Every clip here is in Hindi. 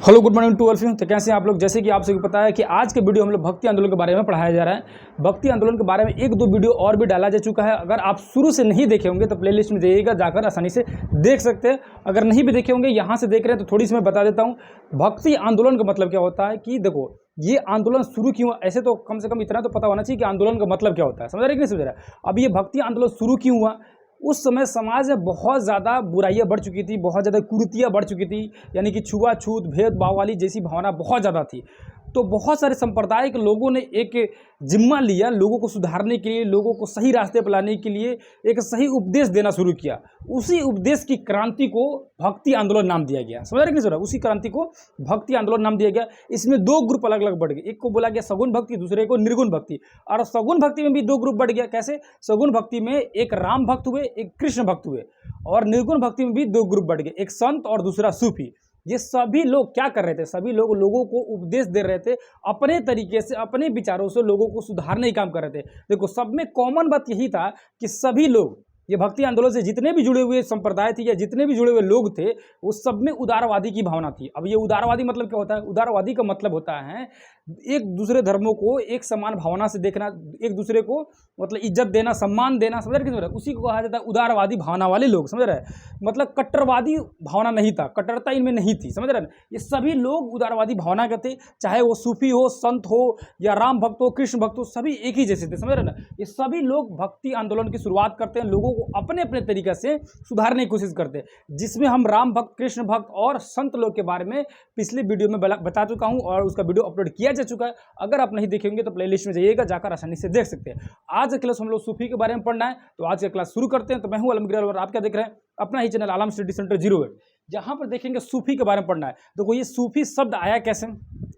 Hello good morning to all of you. तो कैसे हैं आप लोग। जैसे कि आप सभी को पता है कि आज के वीडियो हम लोग भक्ति आंदोलन के बारे में पढ़ाया जा रहा है। भक्ति आंदोलन के बारे में एक दो वीडियो और भी डाला जा चुका है। अगर आप शुरू से नहीं देखे होंगे तो प्लेलिस्ट में जाइएगा, जाकर आसानी से देख सकते हैं। अगर नहीं भी देखे होंगे, यहाँ से देख रहे हैं तो थोड़ी सी मैं बता देता हूँ भक्ति आंदोलन का मतलब क्या होता है। कि देखो ये आंदोलन शुरू क्यों हुआ, ऐसे तो कम से कम इतना तो पता होना चाहिए कि आंदोलन का मतलब क्या होता है। समझ रहे कि नहीं समझ रहे। अब ये भक्ति आंदोलन शुरू क्यों हुआ, उस समय समाज में बहुत ज़्यादा बुराइयां बढ़ चुकी थी, बहुत ज़्यादा कुरीतियाँ बढ़ चुकी थी, यानी कि छुआछूत भेदभाव वाली जैसी भावना बहुत ज़्यादा थी। तो बहुत सारे संप्रदाय के लोगों ने एक जिम्मा लिया, लोगों को सुधारने के लिए, लोगों को सही रास्ते पर लाने के लिए एक सही उपदेश देना शुरू किया। उसी उपदेश की क्रांति को भक्ति आंदोलन नाम दिया गया। समझ रहे कि नहीं समझ रहे। उसी क्रांति को भक्ति आंदोलन नाम दिया गया। इसमें दो ग्रुप अलग अलग बढ़ गए, एक को बोला गया सगुण भक्ति, दूसरे को निर्गुण भक्ति। और सगुण भक्ति में भी दो ग्रुप बढ़ गया। कैसे? सगुण भक्ति में एक राम भक्त हुए, एक कृष्ण भक्त हुए। और निर्गुण भक्ति में भी दो ग्रुप बढ़ गए, एक संत और दूसरा सूफी। ये सभी लोग क्या कर रहे थे? सभी लोग लोगों को उपदेश दे रहे थे, अपने तरीके से अपने विचारों से लोगों को सुधारने का काम कर रहे थे। देखो सब में कॉमन बात यही था कि सभी लोग ये भक्ति आंदोलन से जितने भी जुड़े हुए संप्रदाय थे या जितने भी जुड़े हुए लोग थे, उस सब में उदारवादी की भावना थी। अब ये उदारवादी मतलब क्या होता है? उदारवादी का मतलब होता है एक दूसरे धर्मों को एक समान भावना से देखना, एक दूसरे को मतलब इज्जत देना, सम्मान देना। समझ रहे? उसी को कहा जाता है उदारवादी भावना वाले लोग। समझ रहे? मतलब कट्टरवादी भावना नहीं था, कट्टरता इनमें नहीं थी। समझ रहे हैं? ये सभी लोग उदारवादी भावना के थे, चाहे वो सूफी हो, संत हो या राम भक्त हो, कृष्ण भक्त हो, सभी एक ही जैसे थे। समझ रहे ना? ये सभी लोग भक्ति आंदोलन की शुरुआत करते हैं, लोगों को अपने अपने तरीके से सुधारने की कोशिश करते हैं, जिसमें हम राम भक्त, कृष्ण भक्त और संत लोग के बारे में पिछले वीडियो में बता चुका हूं और उसका वीडियो अपलोड किया जा चुका है। अगर आप नहीं देखेंगे तो प्लेलिस्ट में जाइएगा, जाकर आसानी से देख सकते हैं। आज का क्लास हम लोग सूफी के बारे में पढ़ना है, तो आज का क्लास शुरू करते हैं। तो मैं हूं आलमगीर और आप क्या देख रहे हैं? अपना ही चैनल आलम स्टडी सेंटर 08, जहां पर देखेंगे सूफी के बारे में पढ़ना है। देखो ये सूफी शब्द आया कैसे?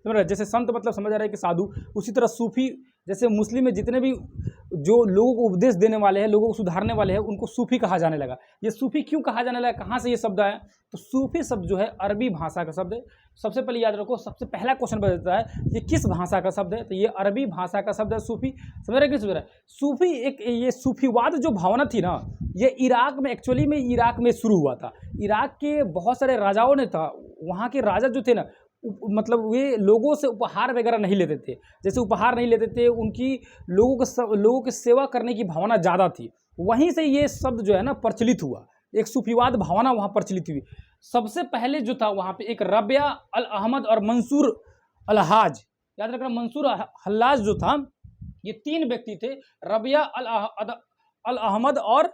जैसे संत मतलब समझ आ रहा है कि साधु, उसी तरह सूफी जैसे मुस्लिम में जितने भी जो लोगों को उपदेश देने वाले हैं, लोगों को सुधारने वाले हैं, उनको सूफी कहा जाने लगा। ये सूफी क्यों कहा जाने लगा, कहाँ से ये शब्द आया? तो सूफी शब्द जो है अरबी भाषा का शब्द है। सबसे पहले याद रखो, सबसे पहला क्वेश्चन बता है ये किस भाषा का शब्द है, तो ये अरबी भाषा का शब्द है सूफी। समझ रहे? समझ रहे? सूफी एक ये सूफीवाद जो भावना थी ना, ये इराक में एक्चुअली में इराक में शुरू हुआ था। इराक के बहुत सारे राजाओं ने था, वहाँ के राजा जो थे ना, मतलब वे लोगों से उपहार वगैरह नहीं लेते थे। जैसे उपहार नहीं लेते थे, उनकी लोगों की सेवा करने की भावना ज़्यादा थी। वहीं से ये शब्द जो है ना प्रचलित हुआ, एक सूफीवाद भावना वहाँ प्रचलित हुई। सबसे पहले जो था वहाँ पे एक रबिया अल अहमद और मंसूर अल हाज, याद रखना मंसूर हल्लाज जो था, ये तीन व्यक्ति थे। रबिया अल अहमद और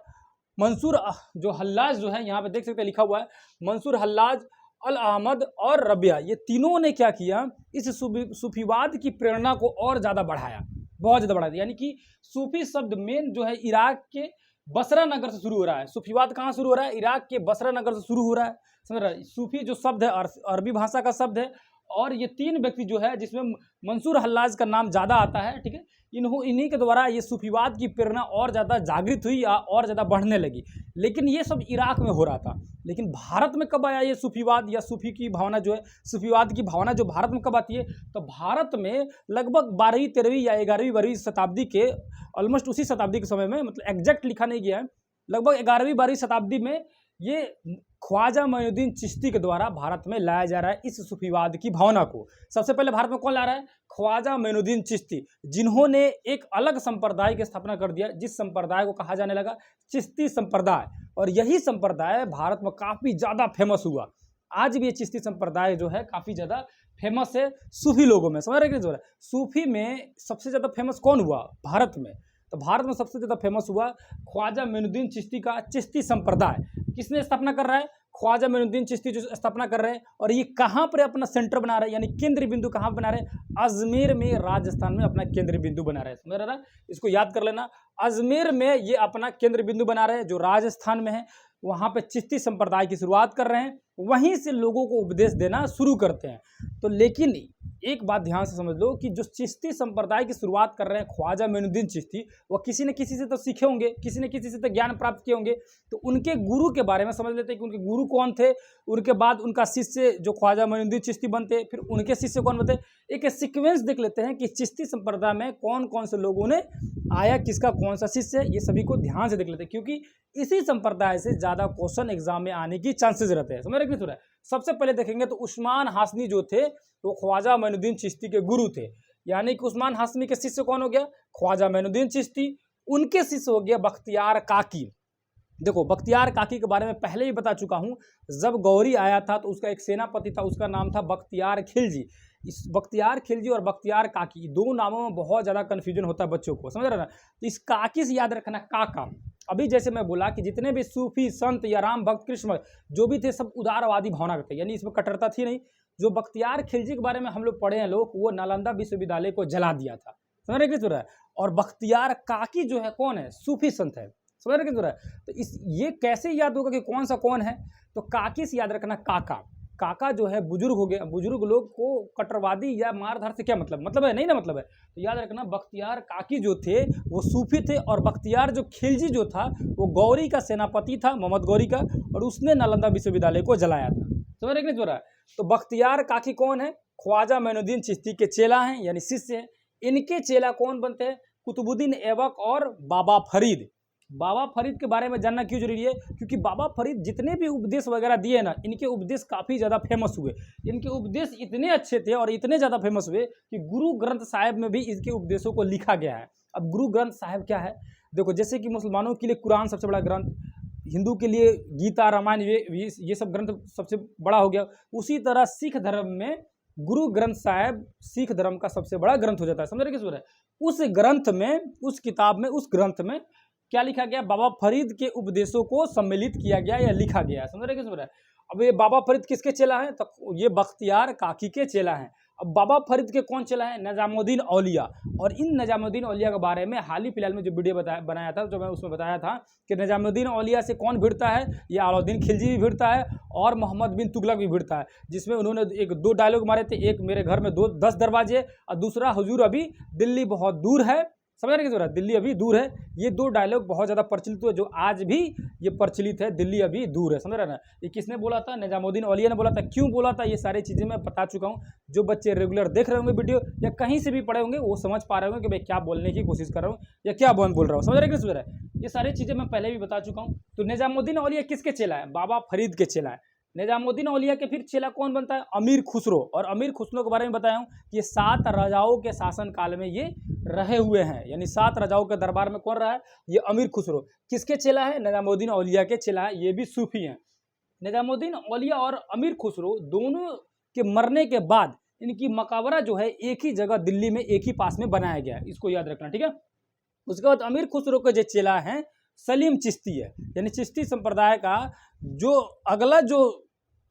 मंसूर जो हल्लाज जो है, यहाँ पे देख सकते हैं लिखा हुआ है मंसूर हल्लाज, अल अहमद और रबिया, ये तीनों ने क्या किया? इस सूफीवाद की प्रेरणा को और ज़्यादा बढ़ाया, बहुत ज़्यादा बढ़ा दिया। यानी कि सूफी शब्द मेन जो है इराक के बसरा नगर से शुरू हो रहा है। सूफीवाद कहाँ शुरू हो रहा है? इराक के बसरा नगर से शुरू हो रहा है। समझ रहा है? सूफी जो शब्द है अरबी भाषा का शब्द है। और ये तीन व्यक्ति जो है, जिसमें मंसूर हल्लाज का नाम ज़्यादा आता है, ठीक है, इन्हीं के द्वारा ये सूफीवाद की प्रेरणा और ज़्यादा जागृत हुई या और ज़्यादा बढ़ने लगी। लेकिन ये सब इराक में हो रहा था। लेकिन भारत में कब आया ये सूफीवाद या सूफी की भावना जो है, सूफीवाद की भावना जो भारत में कब आती है? तो भारत में लगभग 12वीं 13वीं या 11वीं 12वीं शताब्दी के ऑलमोस्ट उसी शताब्दी के समय में, मतलब एग्जैक्ट लिखा नहीं गया है, लगभग 11वीं 12वीं शताब्दी में ये ख्वाजा मोइनुद्दीन चिश्ती के द्वारा भारत में लाया जा रहा है इस सूफीवाद की भावना को। सबसे पहले भारत में कौन ला रहा है? ख्वाजा मोइनुद्दीन चिश्ती, जिन्होंने एक अलग संप्रदाय की स्थापना कर दिया, जिस संप्रदाय को कहा जाने लगा चिश्ती संप्रदाय। और यही संप्रदाय भारत में काफ़ी ज़्यादा फेमस हुआ। आज भी ये चिश्ती संप्रदाय जो है काफ़ी ज़्यादा फेमस है सूफी लोगों में। समझ रहे कि सूफी में सबसे ज़्यादा फेमस कौन हुआ भारत में? तो भारत में सबसे ज़्यादा फेमस हुआ ख्वाजा मोइनुद्दीन चिश्ती का चिश्ती संप्रदाय। किसने स्थापना कर रहा है? ख्वाजा मोइनुद्दीन चिश्ती जो स्थापना कर रहे हैं। और ये कहाँ पर अपना सेंटर बना रहे हैं, यानी केंद्र बिंदु कहाँ बना रहे हैं? अजमेर में, राजस्थान में अपना केंद्र बिंदु बना रहे हैं। समझ रहे ना? इसको याद कर लेना, अजमेर में ये अपना केंद्र बिंदु बना रहे हैं, जो राजस्थान में है। वहाँ पे चिश्ती संप्रदाय की शुरुआत कर रहे हैं, वहीं से लोगों को उपदेश देना शुरू करते हैं। तो लेकिन एक बात ध्यान से समझ लो कि जो चिश्ती संप्रदाय की शुरुआत कर रहे हैं ख्वाजा मोइनुद्दीन चिश्ती, वो किसी न किसी से तो सीखे होंगे, किसी न किसी से तो ज्ञान प्राप्त किए होंगे। तो उनके गुरु के बारे में समझ लेते हैं कि उनके गुरु कौन थे। उनके बाद उनका शिष्य जो ख्वाजा मोइनुद्दीन चिश्ती बनते, फिर उनके शिष्य कौन बनते। एक सीक्वेंस देख लेते हैं कि चिश्ती संप्रदाय में कौन कौन से लोगों ने आया किसका कौन सा शिष्य है, ये सभी को ध्यान से देख लेते हैं, क्योंकि इसी संप्रदाय से ज़्यादा क्वेश्चन एग्जाम में आने की चांसेस रहते हैं। समझ रहे कि नहीं? सबसे पहले देखेंगे तो उस्मान हाशमी जो थे वो ख्वाजा मोइनुद्दीन चिश्ती के गुरु थे, यानी कि उस्मान हाशमी के शिष्य कौन हो गया? ख्वाजा मोइनुद्दीन चिश्ती। उनके शिष्य हो गया बख्तियार काकी। देखो बख्तियार काकी के बारे में पहले ही बता चुका हूँ, जब गौरी आया था तो उसका एक सेनापति था, उसका नाम था बख्तियार खिलजी। इस बख्तियार खिलजी और बख्तियार काकी दो नामों में बहुत ज़्यादा कन्फ्यूजन होता है बच्चों को, समझ रहे ना? तो इस काकी से याद रखना काका। अभी जैसे मैं बोला कि जितने भी सूफी संत या राम भक्त कृष्ण जो भी थे सब उदारवादी भावना के थे, यानी इसमें कट्टरता थी नहीं। जो बख्तियार खिलजी के बारे में हम लोग पढ़े हैं लोग, वो नालंदा विश्वविद्यालय को जला दिया था, समझ रहे कि? और बख्तियार काकी जो है कौन है? सूफी संत है, समझ रहे कि? तो इस ये कैसे याद होगा कि कौन सा कौन है? तो काकी से याद रखना काका। काका जो है बुजुर्ग हो गया। बुजुर्ग लोग को कट्टरवादी या मारधार से क्या मतलब है? नहीं ना मतलब है। तो याद रखना बख्तियार काकी जो थे वो सूफी थे, और बख्तियार जो खिलजी जो था वो गौरी का सेनापति था, मोहम्मद गौरी का, और उसने नालंदा विश्वविद्यालय को जलाया था, समझ रहे कि नहीं? तो बख्तियार काकी कौन है? ख्वाजा मोइनुद्दीन चिश्ती के चेला हैं, यानी शिष्य हैं। इनके चेला कौन बनते हैं? कुतुबुद्दीन ऐबक और बाबा फरीद। बाबा फरीद के बारे में जानना क्यों जरूरी है? क्योंकि बाबा फरीद जितने भी उपदेश वगैरह दिए ना, इनके उपदेश काफ़ी ज़्यादा फेमस हुए। इनके उपदेश इतने अच्छे थे और इतने ज़्यादा फेमस हुए कि गुरु ग्रंथ साहिब में भी इसके उपदेशों को लिखा गया है। अब गुरु ग्रंथ साहिब क्या है? देखो, जैसे कि मुसलमानों के लिए कुरान सबसे बड़ा ग्रंथ, हिंदू के लिए गीता, रामायण, ये सब ग्रंथ सबसे बड़ा हो गया। उसी तरह सिख धर्म में गुरु ग्रंथ साहिब सिख धर्म का सबसे बड़ा ग्रंथ हो जाता है, समझ रहे किस? उस ग्रंथ में, उस किताब में, उस ग्रंथ में क्या लिखा गया? बाबा फरीद के उपदेशों को सम्मिलित किया गया या लिखा गया, समझ रहे किस? अब ये बाबा फरीद किसके चेला हैं? तो ये बख्तियार काकी के चेला हैं। अब बाबा फरीद के कौन चेला है? निजामुद्दीन औलिया। और इन निजामुद्दीन औलिया के बारे में हाल ही फिलहाल में जो वीडियो बनाया था, जो मैं उसमें बताया था कि निजामुद्दीन औलिया से कौन भिड़ता है? ये अलाउद्दीन खिलजी भी भिड़ता है और मोहम्मद बिन तुगलक भी भिड़ता है, जिसमें उन्होंने दो डायलॉग मारे थे, एक मेरे घर में 10 दरवाजे, और दूसरा हुजूर अभी दिल्ली बहुत दूर है, समझ रहे कि? दिल्ली अभी दूर है। ये दो डायलॉग बहुत ज़्यादा प्रचलित हुए, जो आज भी ये प्रचलित है, दिल्ली अभी दूर है, समझ रहे ना? ये किसने बोला था? निजामुद्दीन औलिया ने बोला था। क्यों बोला था? ये सारी चीज़ें मैं बता चुका हूँ। जो बच्चे रेगुलर देख रहे होंगे वीडियो या कहीं से भी पढ़े होंगे, वो समझ पा रहे होंगे कि भाई क्या बोलने की कोशिश कर रहा हूँ या क्या बोल रहा हूँ, समझ रहे कि? ये सारी चीज़ें मैं पहले भी बता चुका हूँ। तो निजामुद्दीन औलिया किसके चेला है? बाबा फरीद के चेला है। निजामुद्दीन औलिया के फिर चेला कौन बनता है? अमीर खुसरो। और अमीर खुसरो के बारे में बताया हूँ कि ये 7 राजाओं के शासन काल में ये रहे हुए हैं, यानी 7 राजाओं के दरबार में कौन रहा है? ये अमीर खुसरो। किसके चेला है? निजामुद्दीन औलिया के चेला है, ये भी सूफी हैं। निजामुद्दीन औलिया और अमीर खुसरो दोनों के मरने के बाद इनकी मकबरा जो है एक ही जगह दिल्ली में एक ही पास में बनाया गया है, इसको याद रखना, ठीक है? उसके बाद अमीर खुसरो के जो चेला हैं सलीम चिश्ती है, यानी चिश्ती संप्रदाय का जो अगला जो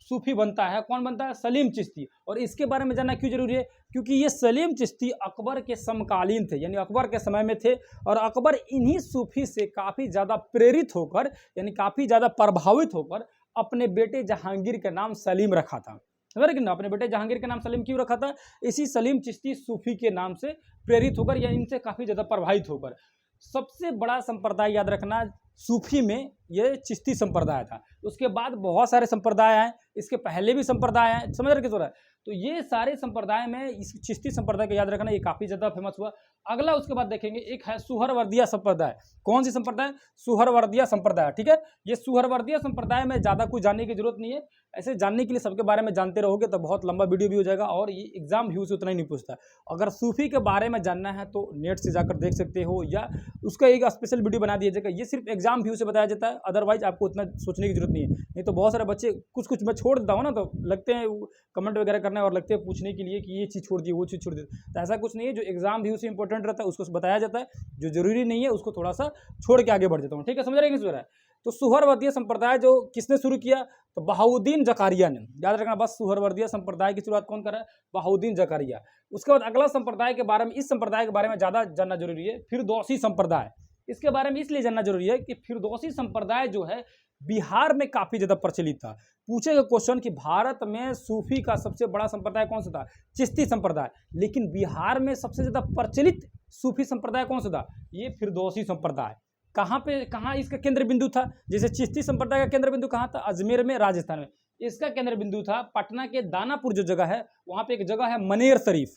सूफी बनता है, कौन बनता है? सलीम चिश्ती। और इसके बारे में जानना क्यों जरूरी है? क्योंकि ये सलीम चिश्ती अकबर के समकालीन थे, यानी अकबर के समय में थे, और अकबर इन्हीं सूफी से काफ़ी ज़्यादा प्रेरित होकर, यानी काफ़ी ज़्यादा प्रभावित होकर अपने बेटे जहांगीर का नाम सलीम रखा था, समझ कि ना? अपने बेटे जहांगीर का नाम सलीम क्यों रखा था? इसी सलीम चिश्ती सूफी के नाम से प्रेरित होकर या इनसे काफ़ी ज़्यादा प्रभावित होकर। सबसे बड़ा संप्रदाय याद रखना सूफी में ये चिश्ती संप्रदाय था। उसके बाद बहुत सारे संप्रदाय हैं, इसके पहले भी संप्रदाय हैं, समझ रहे किस? तो ये सारे संप्रदाय में इस चिश्ती संप्रदाय को याद रखना, ये काफ़ी ज़्यादा फेमस हुआ। अगला उसके बाद देखेंगे, एक है सुहरवर्दिया संप्रदाय। कौन सी संप्रदाय? सुहरवर्दिया संप्रदाय, ठीक है? ये सुहरवर्दिया संप्रदाय में ज़्यादा कुछ जानने की जरूरत नहीं है। ऐसे जानने के लिए सबके बारे में जानते रहोगे तो बहुत लंबा वीडियो भी हो जाएगा, और ये एग्जाम व्यू से उतना ही नहीं पूछता। अगर सूफी के बारे में जानना है तो नेट से जाकर देख सकते हो, या उसका एक स्पेशल वीडियो बना दिया जाएगा। ये सिर्फ एग्जाम व्यू से बताया जाता है, अदरवाइज आपको उतना सोचने की जरूरत नहीं है। नहीं तो बहुत सारे बच्चे कुछ मैं छोड़ देता हूँ ना, तो लगते हैं कमेंट वगैरह करने और लगते हैं पूछने के लिए कि ये चीज़ छोड़ दी, वो चीज़ छोड़ दी। तो ऐसा कुछ नहीं है। जो एग्जाम व्यू से इंपॉर्टेंट रहता है उसको बताया जाता है, जो जरूरी नहीं है उसको थोड़ा सा छोड़ के आगे बढ़ जाता हूँ, ठीक है? समझ रहे हैं? तो सुहरवर्दिया संप्रदाय जो किसने शुरू किया? तो बहाउद्दीन जकारिया ने, याद रखना बस। सुहरवर्दिया संप्रदाय की शुरुआत कौन कर रहा है? बहाउद्दीन जकारिया। उसके बाद अगला संप्रदाय के बारे में, इस संप्रदाय के बारे में ज़्यादा जानना जरूरी है, फिरदौसी संप्रदाय। इसके बारे में इसलिए जानना जरूरी है कि फिरदौसी संप्रदाय जो है बिहार में काफ़ी ज़्यादा प्रचलित था। पूछेगा क्वेश्चन कि भारत में सूफी का सबसे बड़ा संप्रदाय कौन सा था? चिश्ती संप्रदाय। लेकिन बिहार में सबसे ज़्यादा प्रचलित सूफी संप्रदाय कौन सा था? ये फिरदौसी संप्रदाय। कहाँ इसका केंद्र बिंदु था? जैसे चिश्ती संप्रदाय का केंद्र बिंदु कहाँ था? अजमेर में, राजस्थान में। इसका केंद्र बिंदु था पटना के दानापुर जो जगह है, वहाँ पे एक जगह है मनेर शरीफ।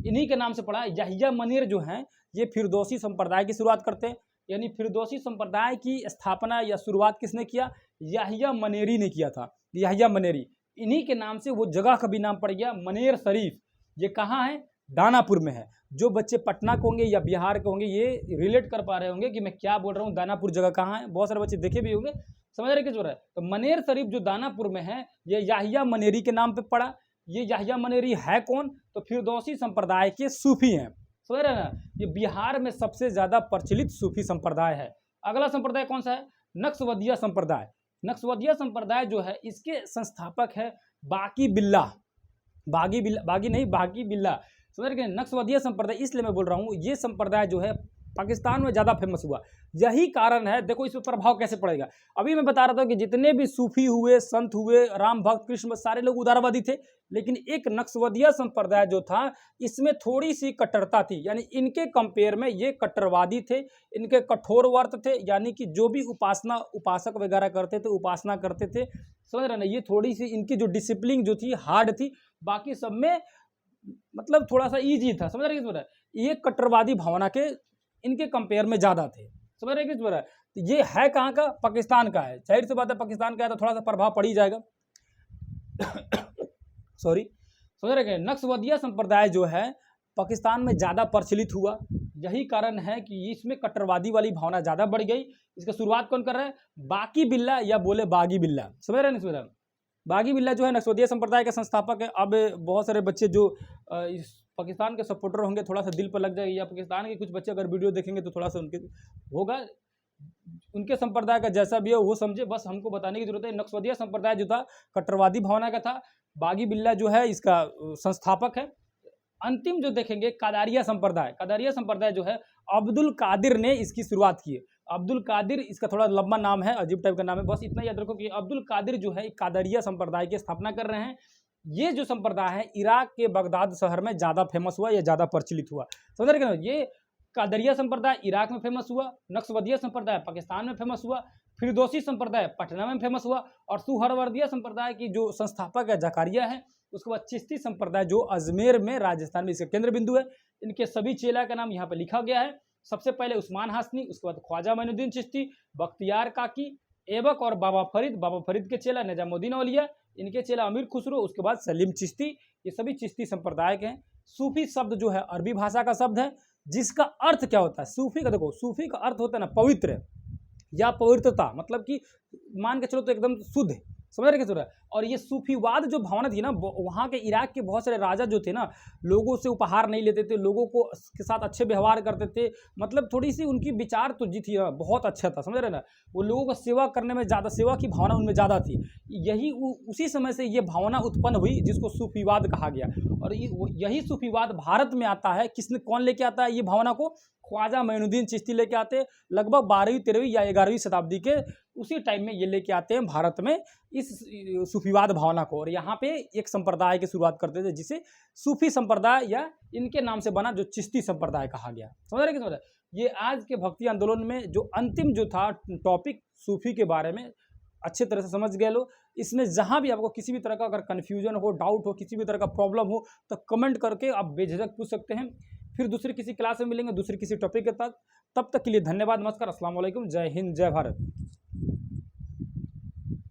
इन्हीं के नाम से पढ़ा। याहिया मनीर जो हैं ये फिरदौसी संप्रदाय की शुरुआत करते हैं, यानी फिरदौसी संप्रदाय की स्थापना या शुरुआत किसने किया? याहिया मनेरी ने किया था, याहिया मनेरी। इन्हीं के नाम से वो जगह का भी नाम पड़ गया मनेर शरीफ। ये कहाँ है? दानापुर में है। जो बच्चे पटना के होंगे या बिहार के होंगे ये रिलेट कर पा रहे होंगे कि मैं क्या बोल रहा हूँ, दानापुर जगह कहाँ है। बहुत सारे बच्चे देखे भी होंगे, समझ रहे किस हो रहा है। तो मनेर शरीफ जो दानापुर में है ये याहिया मनेरी के नाम पे पड़ा। ये याहिया मनेरी है कौन? तो फिरदौसी संप्रदाय के सूफी हैं, समझ रहे ना। ये बिहार में सबसे ज्यादा प्रचलित सूफी संप्रदाय है। अगला संप्रदाय कौन सा है? नक्शबंदिया संप्रदाय। नक्शबंदिया संप्रदाय जो है इसके संस्थापक है बाकी बिल्ला, बागी बिल्ला, समझ रहे। नक्शबंदिया संप्रदाय इसलिए मैं बोल रहा हूँ, ये संप्रदाय जो है पाकिस्तान में ज़्यादा फेमस हुआ। यही कारण है, देखो इस पर प्रभाव कैसे पड़ेगा। अभी मैं बता रहा था कि जितने भी सूफी हुए, संत हुए, राम भक्त, कृष्ण, सारे लोग उदारवादी थे, लेकिन एक नक्शबंदिया संप्रदाय जो था इसमें थोड़ी सी कट्टरता थी, यानी इनके कंपेयर में ये कट्टरवादी थे, इनके कठोर व्रत थे, यानी कि जो भी उपासक वगैरह करते थे, उपासना करते थे, समझ रहे ना। ये थोड़ी सी इनकी जो डिसिप्लिन जो थी हार्ड थी, बाकी सब में मतलब थोड़ा सा ईजी था, समझ रहे किस। ये कट्टरवादी भावना के इनके कंपेयर में ज़्यादा थे, समझ रहे किस। तो ये है कहाँ का? पाकिस्तान का है। जाहिर सी बात है पाकिस्तान का है तो थोड़ा सा प्रभाव पड़ ही जाएगा। सॉरी, समझ रहे। नक्शबंदिया संप्रदाय जो है पाकिस्तान में ज़्यादा प्रचलित हुआ, यही कारण है कि इसमें कट्टरवादी वाली भावना ज़्यादा बढ़ गई। इसका शुरुआत कौन कर रहा है? बाकी बिल्ला या बोले बागी बिल्ला, समझ रहे नहीं। बागी बिल्ला जो है नक्शबंदिया संप्रदाय के संस्थापक है। अब बहुत सारे बच्चे जो इस पाकिस्तान के सपोर्टर होंगे थोड़ा सा दिल पर लग जाएगी, या पाकिस्तान के कुछ बच्चे अगर वीडियो देखेंगे तो थोड़ा सा उनके होगा, उनके संप्रदाय का जैसा भी है वो समझे, बस हमको बताने की जरूरत है। नक्शबंदिया संप्रदाय जो था कट्टरवादी भावना का था। बागी बिल्ला जो है इसका संस्थापक है। अंतिम जो देखेंगे कादरिया संप्रदाय। कादरिया संप्रदाय जो है अब्दुल कादिर ने इसकी शुरुआत की है। अब्दुल कादिर, इसका थोड़ा लंबा नाम है, अजीब टाइप का नाम है, बस इतना याद रखो कि अब्दुल कादिर जो है कादरिया संप्रदाय की स्थापना कर रहे हैं। ये जो संप्रदाय है इराक के बगदाद शहर में ज़्यादा फेमस हुआ या ज़्यादा प्रचलित हुआ, समझ रहे हैं। ये कादरिया संप्रदाय इराक में फेमस हुआ, नक्शबंदिया संप्रदाय पाकिस्तान में फेमस हुआ, फिरदौसी संप्रदाय पटना में फेमस हुआ, और सुहरवर्दिया संप्रदाय की जो संस्थापक है जकारिया है। उसके बाद चिश्ती संप्रदाय जो अजमेर में राजस्थान में इसका केंद्र बिंदु है। इनके सभी चेला का नाम यहाँ पे लिखा गया है। सबसे पहले उस्मान हासनी, उसके बाद ख्वाजा मोइनुद्दीन चिश्ती, बख्तियार काकी, ऐबक और बाबा फरीद के चेला निजामुद्दीन औलिया, इनके चेला अमीर खुसरो, उसके बाद सलीम चिश्ती। ये सभी चिश्ती संप्रदाय के हैं। सूफी शब्द जो है अरबी भाषा का शब्द है, जिसका अर्थ क्या होता है? सूफी का देखो, सूफी का अर्थ होता है ना पवित्र या पवित्रता, मतलब कि मान के चलो तो एकदम शुद्ध, समझ रहे क्या। और ये सूफीवाद जो भावना थी ना, वहाँ के इराक के बहुत सारे राजा जो थे ना, लोगों से उपहार नहीं लेते थे, लोगों को के साथ अच्छे व्यवहार करते थे, मतलब थोड़ी सी उनकी विचार तो जी थी बहुत अच्छा था, समझ रहे ना। वो लोगों को सेवा करने में ज़्यादा, सेवा की भावना उनमें ज़्यादा थी। यही उसी समय से ये भावना उत्पन्न हुई जिसको सूफीवाद कहा गया। और यही सूफीवाद भारत में आता है, किसने, कौन लेके आता है ये भावना को? ख्वाजा मोइनुद्दीन चिश्ती लेके आते हैं, लगभग 12वीं 13वीं या 11वीं शताब्दी के उसी टाइम में ये लेके आते हैं भारत में इस सूफीवाद भावना को। और यहाँ पे एक संप्रदाय की शुरुआत करते थे जिसे सूफी संप्रदाय या इनके नाम से बना, जो चिश्ती संप्रदाय कहा गया, समझ रहे कि। ये आज के भक्ति आंदोलन में जो अंतिम जो था टॉपिक सूफी के बारे में अच्छे तरह से समझ गए लो। इसमें जहाँ भी आपको किसी भी तरह का अगर कन्फ्यूजन हो, डाउट हो, किसी भी तरह का प्रॉब्लम हो तो कमेंट करके आप बेझिझक पूछ सकते हैं। फिर दूसरी किसी क्लास में मिलेंगे दूसरे किसी टॉपिक के साथ। तब तक के लिए धन्यवाद, नमस्कार, अस्सलाम वालेकुम, जय हिंद, जय भारत।